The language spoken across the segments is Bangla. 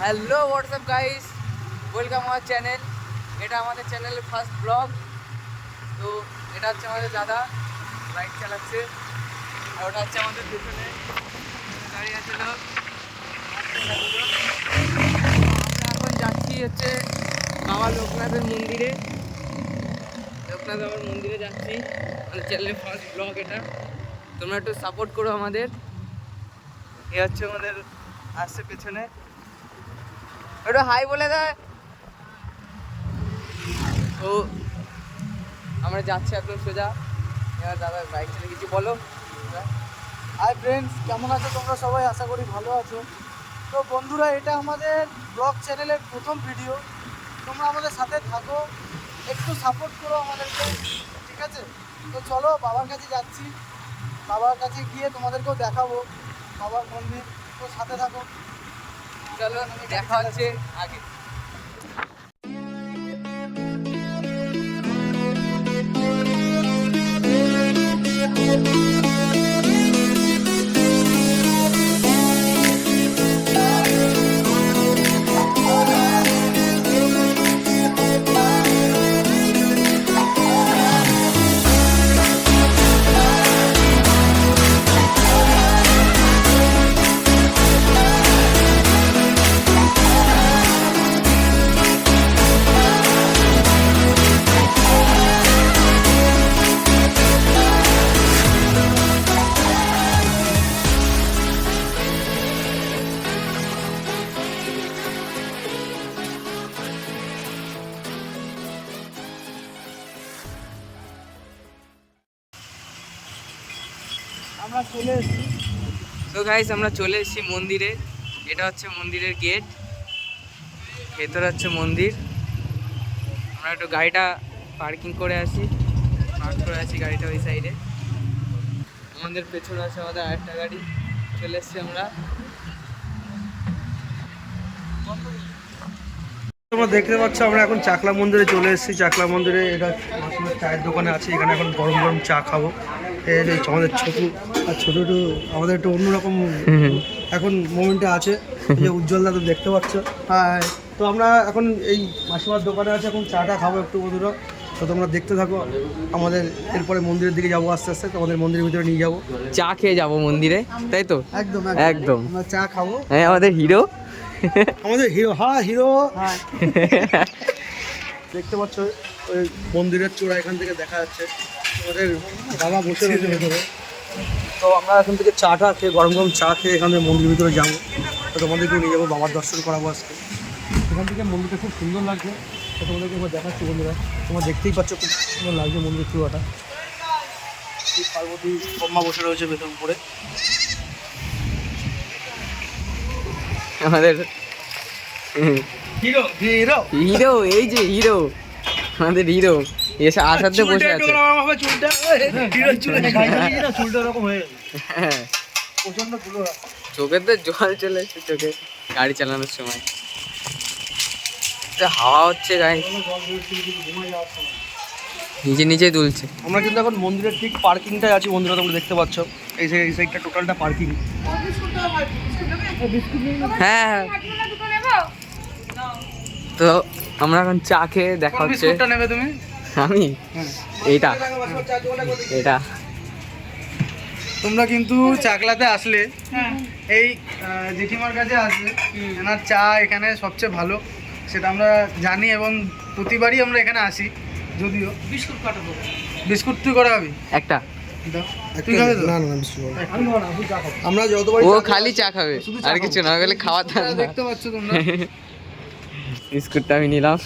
Hello WhatsApp guys, welcome our channel. এটা আমাদের চ্যানেলের ফার্স্ট ব্লগ। তো এটা হচ্ছে আমাদের দাদা বাইক চালাচ্ছে, আর ওটা হচ্ছে আমাদের পেছনে দাঁড়িয়ে আছে লোক। আমরা এখন যাচ্ছি হচ্ছে বাবা লোকনাথের মন্দিরে। লোকনাথ বাবার মন্দিরে যাচ্ছি, আমাদের চ্যানেলের ফার্স্ট ব্লগ এটা। তোমরা একটু সাপোর্ট করো আমাদের। এ হচ্ছে আমাদের আসছে পেছনে, একটু হাই বলে দেয়। তো আমরা যাচ্ছি এখন সোজা। এবার দাদা বাইক চালিয়ে কিছু বলো। হাই ফ্রেন্ডস, কেমন আছো তোমরা সবাই? আশা করি ভালো আছো। তো বন্ধুরা, এটা আমাদের ব্লগ চ্যানেলের প্রথম ভিডিও। তোমরা আমাদের সাথে থাকো, একটু সাপোর্ট করো আমাদেরকে, ঠিক আছে? তো চলো, বাবার কাছে যাচ্ছি। বাবার কাছে গিয়ে তোমাদেরকেও দেখাবো বাবার মন্দির। তো সাথে থাকো, চলো দেখা হচ্ছে আগে। আমরা চলে এসেছি। তো গাইস, আমরা চলে এসেছি মন্দিরে। এটা হচ্ছে মন্দিরের গেট, ভেতরে হচ্ছে মন্দির। আমরা একটু গাড়িটা পার্কিং করে আসি, পার্ক করে আছি গাড়িটা ওই সাইডে। আমাদের পেছনে আছে আমাদের আরেকটা গাড়ি। চলে এসেছি আমরা। তোমরা দেখতে পাচ্ছ আমরা এখন চাকলা মন্দিরে চলে এসেছি। চাকলা মন্দিরে এটা মাসিমার চায়ের দোকানে আছে। এখানে এখন গরম গরম চা খাবো। এই যে আমাদের ছোট আর ছোট একটু আমাদের একটু অন্যরকম এখন মোমেন্টে আছে। এই যে উজ্জ্বল দাদা দেখতে পাচ্ছ। হ্যাঁ, তো আমরা এখন এই মাসিমার দোকানে আছে, এখন চাটা খাবো একটু বন্ধুরা। তো তোমরা দেখতে থাকো। আমাদের এরপরে মন্দিরের দিকে যাবো আস্তে আস্তে, তোমাদের মন্দিরের ভিতরে নিয়ে যাবো। চা খেয়ে যাবো মন্দিরে, তাই তো? একদম একদম আমরা চা খাবো। হ্যাঁ, আমাদের হিরো। আমাদের হিরো, হ্যাঁ হিরো। দেখতে পাচ্ছ ওই মন্দিরের চূড়া এখান থেকে দেখা যাচ্ছে। আমাদের বাবা বসে রয়েছে ভেতরে। তো আমরা এখান থেকে চাটা খেয়ে, গরম গরম চা খেয়ে এখান থেকে মন্দিরের ভিতরে যাবো। তো তোমাদেরকেও নিয়ে যাবো, বাবার দর্শন করাবো আজকে। এখান থেকে মন্দিরটা খুব সুন্দর লাগছে। তো তোমাদেরকে এবার দেখাচ্ছি বন্ধুরা। তোমরা দেখতেই পাচ্ছ খুব সুন্দর লাগছে মন্দিরের চূড়াটা। শিব পার্বতী ব্রহ্মা বসে রয়েছে ভেতর উপরে। আমাদের হিরো হিরো হিরো, এই যে হিরো, আমাদের হিরো এসে আসাতে বসে আছে। চুলটা এরকম হয়ে গেছে, হ্যাঁ, প্রচন্ড ধুলো। চোখের তো জল চলে এসছে চোখে গাড়ি চালানোর সময়। হাওয়া হচ্ছে গায়ে, নিজে নিজেই দুলছে। আমরা কিন্তু এখন মন্দিরের ঠিক পার্কিংটায় আছি বন্ধুরা। তোমরা দেখতে পাচ্ছ এই সাইডটা টোটালটা পার্কিং। হ্যাঁ হ্যাঁ, তো আমরা এখন চা খেয়ে দেখা হচ্ছে। নেবে তুমি? আমি এইটা এটা তোমরা কিন্তু চাকলাতে আসলে এই জেঠিমার কাছে আসবে। এনার চা এখানে সবচেয়ে ভালো, সেটা আমরা জানি এবং প্রতিবারই আমরা এখানে আসি। যদিও বিস্কুট কাটাবো, বিস্কুট তুই করা খাবি একটা। তুই খাবে তো? না না বিস্কুট আমরা যতবার ও খালি চা খাবে, আর কিছু না, গেলে খাওয়া দেখতে পাচ্ছ তোমরা। বিস্কুটটা আমি নিলাম,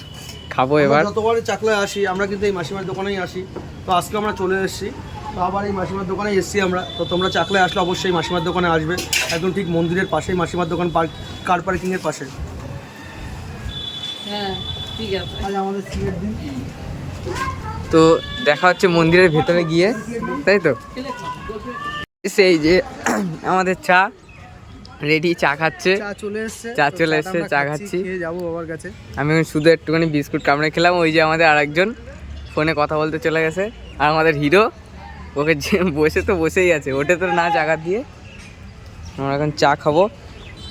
খাবো এবার। যতবার চাকলায় আসি আমরা কিন্তু এই মাসিমার দোকানেই আসি। তো আজকে আমরা চলে এসেছি, তো আবার এই মাসিমার দোকানে এসেছি আমরা। তো তোমরা চাকলায় আসলে অবশ্যই মাসিমার দোকানে আসবে, একদম ঠিক মন্দিরের পাশেই মাসিমার দোকান, কার পার্কিংয়ের পাশে। হ্যাঁ ঠিক আছে। আজ আমাদের সিলের দিন। তো দেখা হচ্ছে মন্দিরের ভেতরে গিয়ে, তাই তো? সেই যে আমাদের চা রেডি, চা খাচ্ছে। চা চলে এসেছে, চা চলে এসেছে, চা খাচ্ছি। খেয়ে যাবো বাবার কাছে। আমি শুধু একটুখানি বিস্কুট কামড়ে খেলাম। ওই যে আমাদের আরেকজন ফোনে কথা বলতে চলে গেছে, আর আমাদের হিরো ওকে বসে তো বসেই আছে, ওটা তো না জায়গা দিয়ে। আমরা এখন চা খাবো।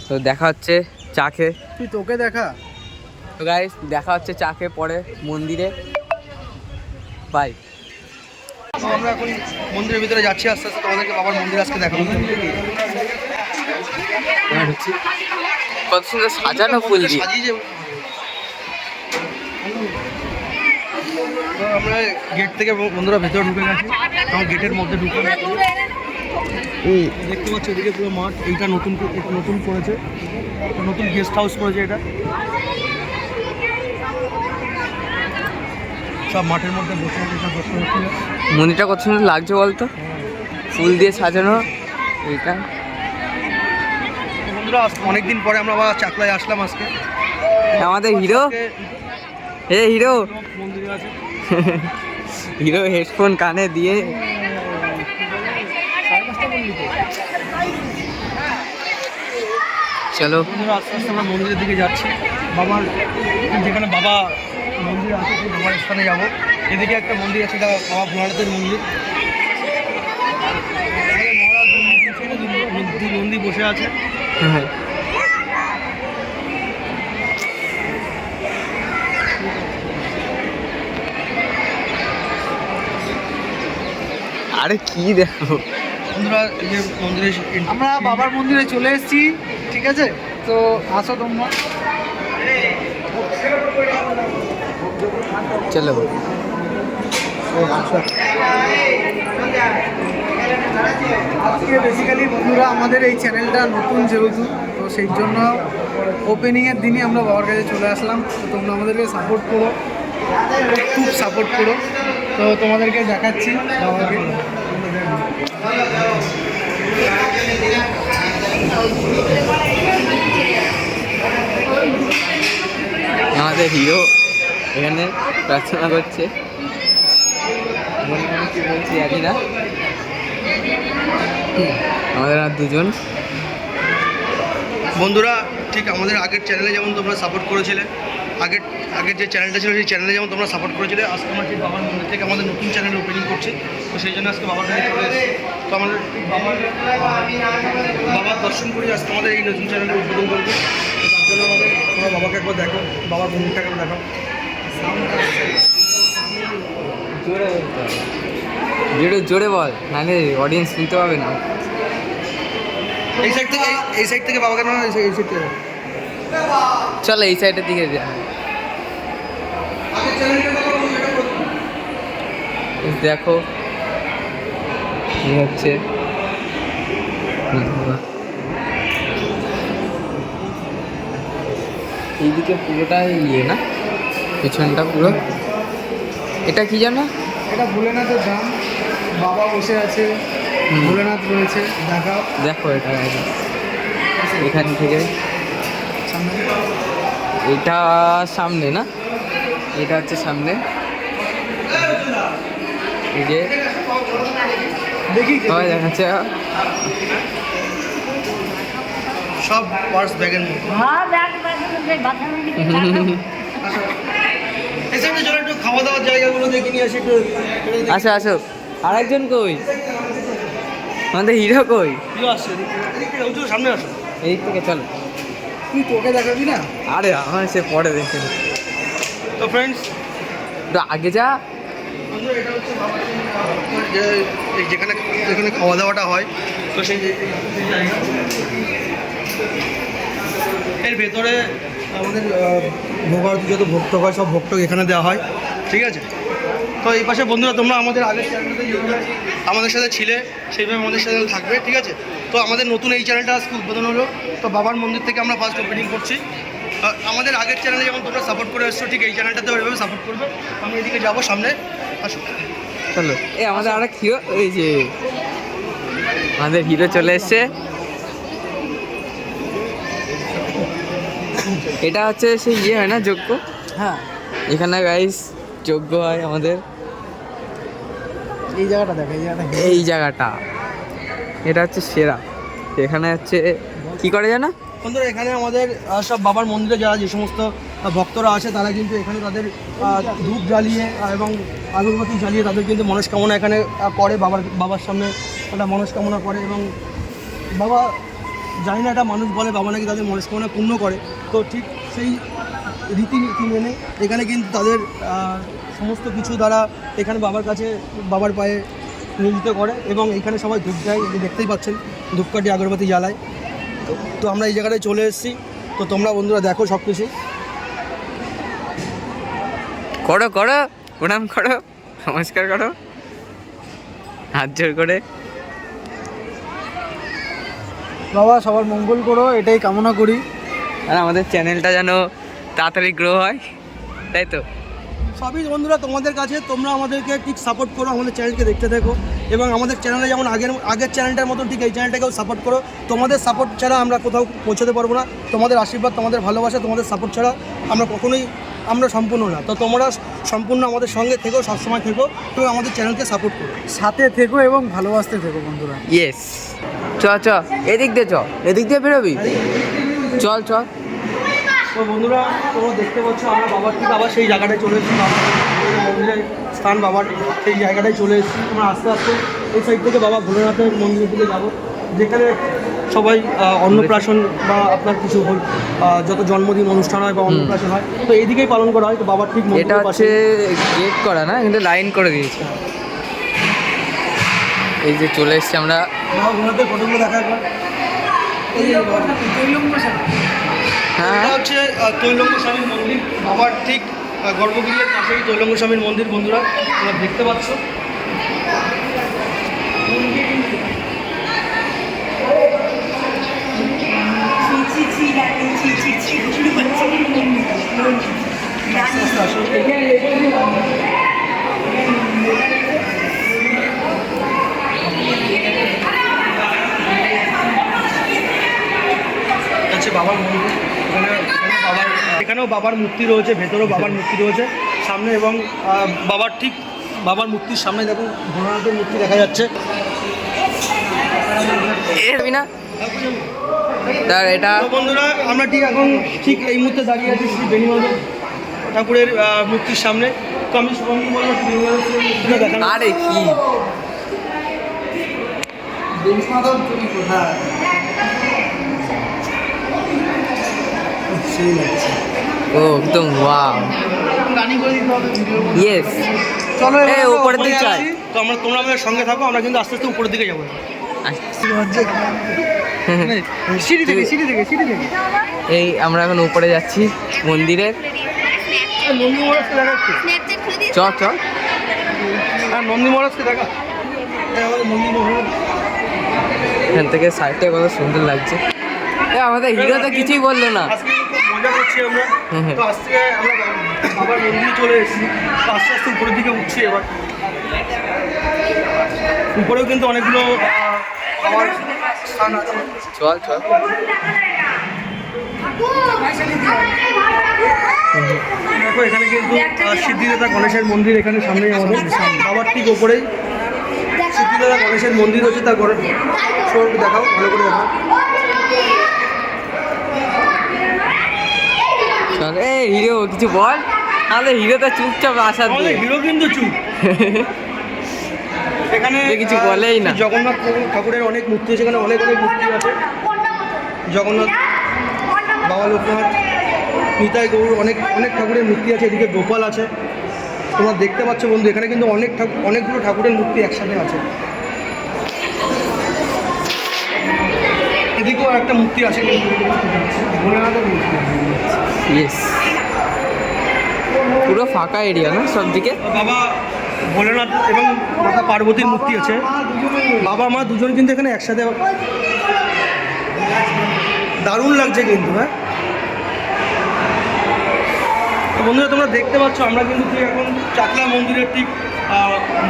তো দেখা হচ্ছে চা খেয়ে। তুই তোকে দেখা। তো গাইস দেখা হচ্ছে চা খেয়ে পরে মন্দিরে। বাই। আমরা এখন মন্দিরের ভিতরে যাচ্ছি আস্তে আস্তে, তোমাদেরকে বাবার মন্দির আজকে দেখাবো। কত সুন্দর সাজানো ফুল দিয়ে। সাজিয়েছে। তো আমরা গেট থেকে বন্ধুরা ভেতরে ঢুকে গেছি, আমার গেটের মধ্যে ঢুকে দেখতে পাচ্ছি এদিকে পুরো মাঠ। এইটা নতুন করেছে, নতুন গেস্ট হাউস করেছে এটা। সব মাঠের মধ্যে বসে সব বসে হচ্ছিল। মন্দিরটা কত সুন্দর লাগছে বলতো, ফুল দিয়ে সাজানো এইটা। বন্ধুরা অনেকদিন পরে আমরা আবার চাকলায় আসলাম আজকে। আমাদের হিরো, হে হিরো মন্দিরে আছে। হিরো হেডফোন কানে দিয়ে। চলো বন্ধুরা আস্তে আস্তে আমরা মন্দিরের দিকে যাচ্ছি। বাবার যেখানে বাবা মন্দির আছে সেই বাবার স্থানে যাবো। এদিকে একটা মন্দির আছে, এটা বাবা ভোলানাথের মন্দির। নন্দী বসে আছে। আরে কি দেখো বন্ধুরা, এই যে মন্দিরে আমরা বাবার মন্দিরে চলে এসেছি, ঠিক আছে? তো আসো তোমরা। চলো। আজকে বেসিক্যালি বন্ধুরা আমাদের এই চ্যানেলটা নতুন যেহেতু, তো সেই জন্য ওপেনিংয়ের দিনই আমরা বাবার কাছে চলে আসলাম। তো তোমরা আমাদেরকে সাপোর্ট করো, খুব সাপোর্ট করো। তো তোমাদেরকে দেখাচ্ছি বাবাকে। আমাদের হিরো এখানে প্রার্থনা করছে, কি বলছি জানি না। আমাদের আর দুজন বন্ধুরা, ঠিক আমাদের আগের চ্যানেলে যেমন তোমরা সাপোর্ট করেছিলে, আগের যে চ্যানেলটা ছিল সেই চ্যানেলে যেমন তোমরা সাপোর্ট করেছিলে, আজকে আমরা ঠিক বাবার মন্দির থেকে আমাদের নতুন চ্যানেল ওপেনিং করছি। তো সেই জন্য আজকে বাবার কাছে চলে এসেছি। তো আমাদের বাবার দর্শন করি আজকে আমাদের এই নতুন চ্যানেলে উদ্বোধন করবো। তো তার জন্য আমাদের তোমরা বাবাকে একবার দেখো, বাবার মন্দিরটাকে দেখো। জোরে বলতে হবে, জোরে বল, নাহলে অডিয়েন্স শুনতে পাবে না। এই সাইড থেকে বাবাকে না, এই সাইড থেকে চলো এই সাইডের দিকে যা। দেখো কি হচ্ছে, এইদিকে পুরোটাই ইয়ে না, পিছনটা পুরো। এটা কি জানো? এটা ভোলেনাথের ধাম, বাবা বসে আছে, ভোলেনাথ রয়েছে, দেখাও। দেখো এটা এখান থেকে, সামনে এটা সামনে না, এটা হচ্ছে সামনে। এই যে দেখি সবাই দেখাচ্ছে সব পার্স ব্যাগের মধ্যে। এই সাইডে চলো একটু খাওয়া দাওয়ার জায়গাগুলো দেখে নিয়ে আসি একটু। আসো আসো। আরেকজন কই? আমাদের হিরো কই? হিরো আসছে, এদিকে উঠো, সামনে আসো। এই থেকে চলো। তুই তোকে দেখাবি না? আরে আমার সে পরে দেখে। তো ফ্রেন্ডস, একটু আগে যা। এটা হচ্ছে যেখানে যেখানে খাওয়া দাওয়াটা হয়। তো সেই জায়গা, এর ভেতরে আমাদের ভোগারতি যত ভক্ত হয় সব ভক্ত এখানে দেওয়া হয়, ঠিক আছে? তো এই পাশে বন্ধুরা তোমরা আমাদের আগের চ্যানেলটাতে যেভাবে আমাদের সাথে ছিলে সেইভাবে আমাদের সাথে থাকবে, ঠিক আছে? তো আমাদের নতুন এই চ্যানেলটা আজকে উদ্বোধন হলো। তো বাবার মন্দির থেকে আমরা ফার্স্ট ওপেনিং করছি। আমাদের আগের চ্যানেলে যেমন তোমরা সাপোর্ট করে এসছো, ঠিক এই চ্যানেলটাতেও এভাবে সাপোর্ট করবে। আমি এদিকে যাবো সামনে, আসো। চলো। এই আমাদের আরেক হিরো, এই যে আমাদের হিরো চলে এসছে। এটা হচ্ছে সেই ইয়ে হয় না, যজ্ঞ? হ্যাঁ, এখানে গাইস যজ্ঞ হয় আমাদের। এই জায়গাটা দেখ, এই জায়গাটা। এই জায়গাটা এটা হচ্ছে সেরা। এখানে হচ্ছে কি করে জানো বন্ধুরা, এখানে আমাদের সব বাবার মন্দিরে যারা যে সমস্ত ভক্তরা আছে তারা কিন্তু এখানে তাদের ধূপ জ্বালিয়ে এবং আগরবাতি জ্বালিয়ে তাদের কিন্তু মনস্কামনা এখানে করে, বাবার সামনে একটা মনস্কামনা করে এবং বাবা জানি না এটা মানুষ বলে বাবা নাকি তাদের মনস্কামনা পূর্ণ করে, তো ঠিক সেই রীতিনীতি মেনে এখানে কিন্তু তাদের সমস্ত কিছু দ্বারা এখানে বাবার কাছে বাবার পায়ে নিয়োজিত করে এবং এখানে সবাই ধূপ দেয়, দেখতেই পাচ্ছেন ধূপকাঠি আগরবাতি জ্বালায়। তো আমরা এই জায়গাটায় চলে এসেছি, তো তোমরা বন্ধুরা দেখো সব কিছু। করো করো, প্রণাম করো, নমস্কার করো, হাত জোর করে। বাবা সবার মঙ্গল করো, এটাই কামনা করি। আর আমাদের চ্যানেলটা যেন তাড়াতাড়ি গ্রো হয়, তাই তো? সবই বন্ধুরা তোমাদের কাছে, তোমরা আমাদেরকে ঠিক সাপোর্ট করো, আমাদের চ্যানেলকে দেখতে থাকো এবং আমাদের চ্যানেলে যেমন আগের চ্যানেলটার মতো ঠিক এই চ্যানেলটাকেও সাপোর্ট করো। তোমাদের সাপোর্ট ছাড়া আমরা কোথাও পৌঁছাতে পারবো না, তোমাদের আশীর্বাদ, তোমাদের ভালোবাসা, তোমাদের সাপোর্ট ছাড়া আমরা কখনোই আমরা সম্পূর্ণ না। তো তোমরা সম্পূর্ণ আমাদের সঙ্গে থেকো, সবসময় থেকো এবং আমাদের চ্যানেলকে সাপোর্ট করো, সাথে থেকো এবং ভালোবাসতে থেকো বন্ধুরা। ইয়েস, চ চ এদিক দিয়ে, চ এদিক দিয়ে বেরোবি, চল চল। তো বন্ধুরা তোমরা দেখতে পাচ্ছ আমরা বাবার ঠিক আবার সেই জায়গাটায় চলে এসেছি, মন্দিরের স্থান বাবার সেই জায়গাটায় চলে এসেছি। আমরা আস্তে আস্তে এই সাইড থেকে বাবা ভোলেনাথের মন্দিরের দিকে যাবো, যেখানে সবাই অন্নপ্রাশন বা আপনার কিছু যত জন্মদিন অনুষ্ঠান হয় বা অন্নপ্রাশন হয়, তো এইদিকেই পালন করা হয়। তো বাবার ঠিক এটা হচ্ছে গেট করা না, কিন্তু লাইন করে দিয়েছে। এই যে চলে এসছি আমরা, বাবা ভোলেনাথের ফটোগুলো দেখা একবার। হ্যাঁ এটা হচ্ছে তৈলঙ্গ স্বামীর মন্দির, বাবার ঠিক গর্ভগৃহের পাশেই তৈলঙ্গ স্বামীর মন্দির বন্ধুরা তোমরা দেখতে পাচ্ছ। বাবার মন্দির, এখানেও বাবার মূর্তি রয়েছে, ভেতরেও বাবার মূর্তি রয়েছে সামনে, এবং বাবার ঠিক বাবার মূর্তির সামনে দেখুন ভোলানাথের মূর্তি দেখা যাচ্ছে। এটা বন্ধুরা আমরা ঠিক এখন ঠিক এই মুহূর্তে দাঁড়িয়ে আছি শ্রী বেণীমাধব ঠাকুরের মূর্তির সামনে। তো আমি সবাইকে বলবো দেখানো। আরে কি ও একদম ওয়াও, ইয়েস। চলো উপরের দিকে যাই। তো তোমরা আমাদের সঙ্গে থাকো, আমরা কিন্তু আস্তে আস্তে উপরের দিকে যাবো। সিঁড়ি থেকে এই আমরা এখন উপরে যাচ্ছি মন্দিরের। নন্দী মহারাজকে দেখাচ্ছি, চ চ। হ্যাঁ নন্দী মহারাজকে দেখা, আমাদের নন্দী মহারাজ। এখান থেকে সাইডটা কত সুন্দর লাগছে। আমাদের হিরো তো কিছুই বললো না। আজকে খুব মজা করছি আমরা। তো আজকে আমরা বাবার মন্দিরে চলে এসেছি, তো আস্তে আস্তে উপরের দিকে উঠছি। এবার উপরেও কিন্তু অনেকগুলো খাওয়ার স্থান আছে। চল চল। দেখো এখানে কিন্তু সিদ্ধিদাতা গণেশের মন্দির, এখানে সামনেই আমাদের বাবার ঠিক ওপরেই সিদ্ধিদাতা গণেশের মন্দির হচ্ছে। তার দেখাও, ভালো করে দেখাও। চল এই হিরো কিছু বল। তাহলে হিরো তো চুপচাপ আসা দিয়ে, হিরো কিন্তু চুপ। এখানে কিছু বলেই না। জগন্নাথ ঠাকুরের অনেক মূর্তি আছে, এখানে অনেক মূর্তি আছে। জগন্নাথ, বাবা লোকনাথ, নিতাই গৌর, অনেক ঠাকুরের মূর্তি আছে। এদিকে গোপাল আছে, তোমরা দেখতে পাচ্ছ বন্ধু। এখানে কিন্তু অনেকগুলো ঠাকুরের মূর্তি একসাথে আছে। এদিকেও একটা মূর্তি আছে, ভোলেনাথের মূর্তি। ইয়েস, পুরো ফাঁকা এরিয়া না সব দিকে। বাবা ভোলেনাথ এবং মাতা পার্বতীর মূর্তি আছে। বাবা মা দুজন কিন্তু এখানে একসাথে, দারুণ লাগছে কিন্তু। হ্যাঁ বন্ধুরা তোমরা দেখতে পাচ্ছ আমরা কিন্তু ঠিক এখন চাকলা মন্দিরের ঠিক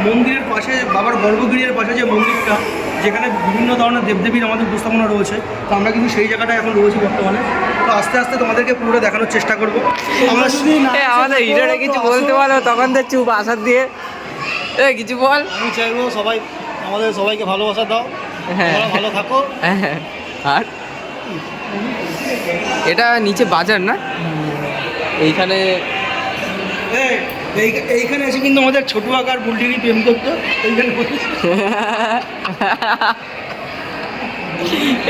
মন্দিরের পাশে, বাবার গর্ভগৃহের পাশে যে মন্দিরটা, যেখানে বিভিন্ন ধরনের দেবদেবীর আমাদের উপস্থাপনা রয়েছে, তো আমরা কিন্তু সেই জায়গাটায় এখন রয়েছি বর্তমানে। তো আস্তে আস্তে তোমাদেরকে পুরো দেখানোর চেষ্টা করবো। আমরা আমাদের হিরোটা কিছু বলতে পারো, তখন তো চুপ আসার দিয়ে। কিছু বল। আমি চাইবো আমাদের সবাইকে ভালোবাসা দাও, ভালো থাকো। আর এটা নিচে বাজার না, এইখানে এইখানে এসে কিন্তু আমাদের ছোট আকার বুলটিনি প্রেম করতো। এইখানে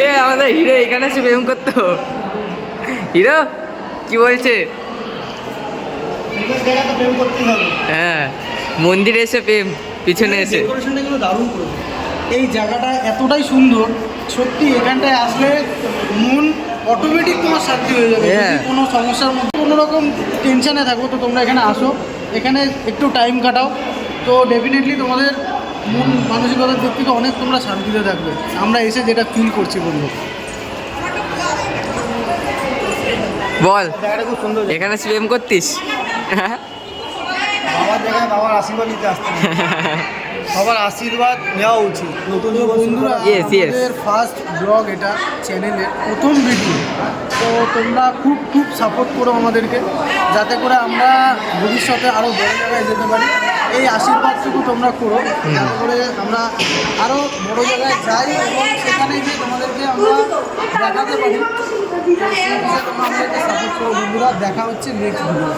এ আমাদের হিরো এখানে এসে প্রেম করতো। হিরো কি বলছে? হ্যাঁ, মন্দিরে এসে প্রেম, পিছনে এসে। ডেকোরেশনটা কিন্তু দারুণ করেছে। এই জায়গাটা এতটাই সুন্দর, সত্যি এখানটায় আসলে মন অটোমেটিক তোমার শান্তি হয়ে যাবে। হ্যাঁ। যদি কোনো সমস্যার মধ্যে কোনো রকম টেনশনে থাকো তো তোমরা এখানে আসো, এখানে একটু টাইম কাটাও, তো ডেফিনেটলি তোমাদের মন মানসিকতার দিক থেকে অনেক তোমরা শান্তিতে থাকবে। আমরা এসে যেটা ফিল করছি বন্ধু। বল, জায়গাটা খুব সুন্দর। এখানে এসে প্রেম করতিস? বাবার জায়গায় বাবার আশীর্বাদ নিতে আসতে সবার আশীর্বাদ নেওয়া উচিত। নতুন বন্ধুরা, Yes, yes. আমাদের ফার্স্ট ব্লগ এটা, চ্যানেলের প্রথম ভিডিও, তো তোমরা খুব খুব সাপোর্ট করো আমাদেরকে, যাতে করে আমরা ভবিষ্যতে আরও বড় জায়গায় যেতে পারি। এই আশীর্বাদটুকু তোমরা করো, যাতে করে আমরা আরও বড় জায়গায় যাই এবং সেখানে গিয়ে তোমাদেরকে আমরা দেখাতে পারি। তো সেই বিষয়ে তোমরা আমাদেরকে সাপোর্ট করো বন্ধুরা। দেখা হচ্ছে নেক্সট ভিডিও।